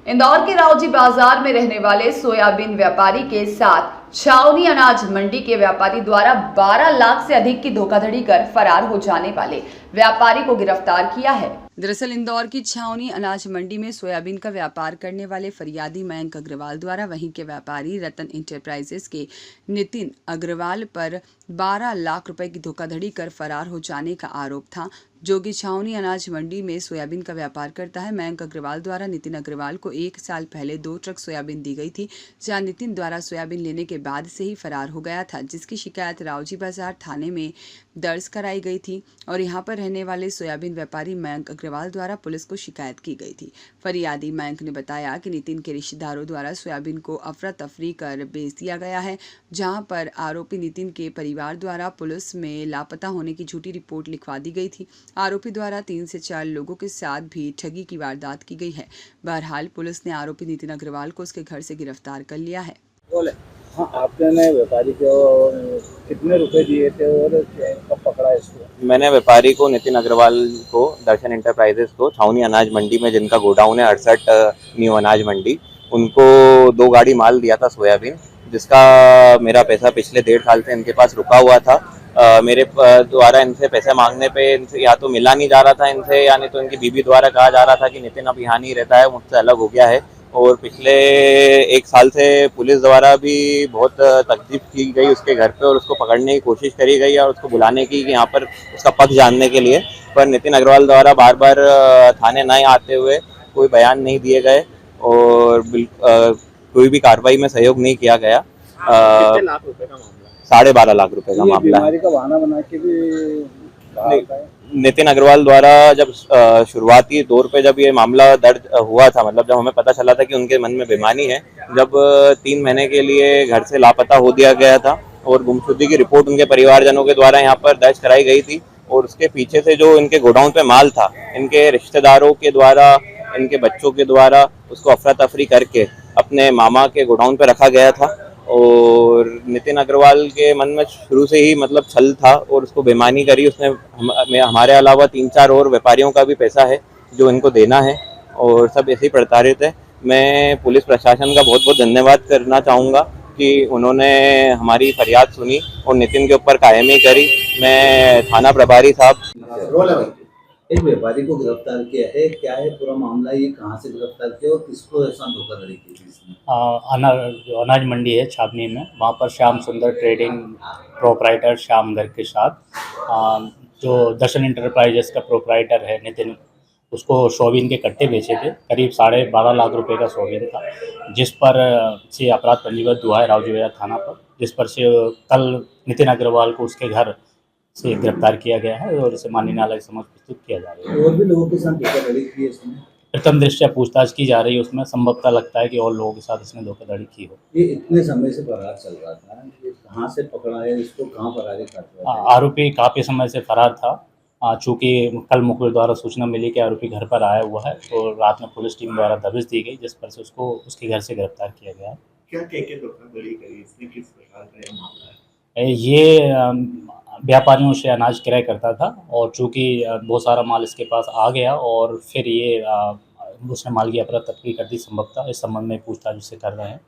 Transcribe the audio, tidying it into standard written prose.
इंदौर के रावजी बाजार में रहने वाले सोयाबीन व्यापारी के साथ छावनी अनाज मंडी के व्यापारी द्वारा 12 लाख से अधिक की धोखाधड़ी कर फरार हो जाने वाले व्यापारी को गिरफ्तार किया है। दरअसल इंदौर की छावनी अनाज मंडी में सोयाबीन का व्यापार करने वाले फरियादी मयंक अग्रवाल द्वारा वहीं के व्यापारी रतन इंटरप्राइजेस के नितिन अग्रवाल पर 12 लाख रुपए की धोखाधड़ी कर फरार हो जाने का आरोप था, जो कि छावनी अनाज मंडी में सोयाबीन का व्यापार करता है। मयंक अग्रवाल द्वारा नितिन अग्रवाल को 1 साल पहले 2 ट्रक सोयाबीन दी गई थी, जहां नितिन द्वारा सोयाबीन लेने के बाद से ही फरार हो गया था, जिसकी शिकायत रावजी बाजार थाने में दर्ज कराई गई थी और यहां पर रहने वाले सोयाबीन व्यापारी मयंक अग्रवाल द्वारा पुलिस को शिकायत की गई थी। फरियादी मयंक ने बताया कि नितिन के रिश्तेदारों द्वारा सोयाबीन को अफरा तफरी कर बेच दिया गया है, जहां पर आरोपी नितिन के परिवार द्वारा पुलिस में लापता होने की झूठी रिपोर्ट लिखवा दी गई थी। आरोपी द्वारा 3 से 4 लोगों के साथ भी ठगी की वारदात की गई है। बहरहाल पुलिस ने आरोपी नितिन अग्रवाल को उसके घर से गिरफ्तार कर लिया है। हाँ, आपने व्यापारी को कितने रुपए दिए थे और कब पकड़ा इसको? मैंने व्यापारी को नितिन अग्रवाल को दर्शन इंटरप्राइजेस को छावनी अनाज मंडी में, जिनका गोडाउन है 68 न्यू अनाज मंडी, उनको 2 गाड़ी माल दिया था सोयाबीन, जिसका मेरा पैसा पिछले 1.5 साल से इनके पास रुका हुआ था। मेरे द्वारा इनसे पैसे मांगने पे इनसे या तो मिला नहीं जा रहा था इनसे, या नहीं तो इनकी बीवी द्वारा कहा जा रहा था कि नितिन अब यहाँ नहीं रहता है, मुझसे अलग हो गया है। और पिछले 1 साल से पुलिस द्वारा भी बहुत तकलीफ की गई उसके घर पे और उसको पकड़ने की कोशिश करी गई और उसको बुलाने की कि यहाँ पर उसका पक्ष जानने के लिए, पर नितिन अग्रवाल द्वारा बार बार थाने नहीं आते हुए कोई बयान नहीं दिए गए और कोई भी कार्रवाई में सहयोग नहीं किया गया। कितने लाख रुपए का मामला? 12.5 लाख रुपए का मामला है। का बहाना बना के भी नितिन अग्रवाल द्वारा जब शुरुआती दौर पे जब ये मामला दर्ज हुआ था, मतलब जब हमें पता चला था कि उनके मन में बेईमानी है, जब 3 महीने के लिए घर से लापता हो दिया गया था और गुमशुदगी की रिपोर्ट उनके परिवारजनों के द्वारा यहाँ पर दर्ज कराई गई थी, और उसके पीछे से जो इनके गोडाउन पे माल था, इनके रिश्तेदारों के द्वारा, इनके बच्चों के द्वारा उसको अफरा तफरी करके अपने मामा के गोडाउन पे रखा गया था। और नितिन अग्रवाल के मन में शुरू से ही मतलब छल था और उसको बेईमानी करी उसने। हमारे अलावा 3-4 और व्यापारियों का भी पैसा है जो इनको देना है और सब ऐसे ही प्रताड़ित है। मैं पुलिस प्रशासन का बहुत बहुत धन्यवाद करना चाहूँगा कि उन्होंने हमारी फरियाद सुनी और नितिन के ऊपर कायमी करी। मैं थाना प्रभारी साहब, एक व्यापारी को गिरफ्तार किया है, क्या है पूरा मामला? ये कहाँ से गिरफ्तार किया और किसको ऐसा धोखाधड़ी की थी इसने? अनाज मंडी है छावनी में, वहाँ पर श्याम सुंदर ट्रेडिंग प्रोपराइटर श्याम गर्ग के साथ जो दर्शन इंटरप्राइजेस का प्रोपराइटर है नितिन, उसको सोयाबीन के कट्टे बेचे थे। करीब 12.5 लाख रुपए का सोयाबीन था, जिस पर से अपराध पंजीबद्ध हुआ है रावजी बाजार थाना पर, जिस पर से कल नितिन अग्रवाल को उसके घर से गिरफ्तार किया गया है और इसे माननीय न्यायालय के समक्ष प्रस्तुत किया जा रहा है। और भी लोगों के साथ धोखाधड़ी की है इसने? प्रथम दृष्टया पूछताछ की जा रही है, उसमें संभवतः लगता है कि और लोगों के साथ इसने धोखाधड़ी की हो। ये इतने समय से फरार चल रहा था, ये कहाँ से पकड़ा है इसको, कहाँ पर आगे कार्रवाई? आरोपी काफ़ी समय से फरार था। चूँकि कल मुखबिर द्वारा सूचना मिली कि आरोपी घर पर आया हुआ है, तो रात में पुलिस टीम द्वारा दबिश दी गई, जिस पर से उसको उसके घर से गिरफ्तार किया गया है। क्या धोखाधड़ी करी इसने, किस प्रकार का ये मामला है? ये व्यापारियों से अनाज क्रय करता था और चूँकि बहुत सारा माल इसके पास आ गया और फिर ये उसने माल की अफरा तफरी कर दी संभवतः। इस संबंध में पूछताछ उससे कर रहे हैं।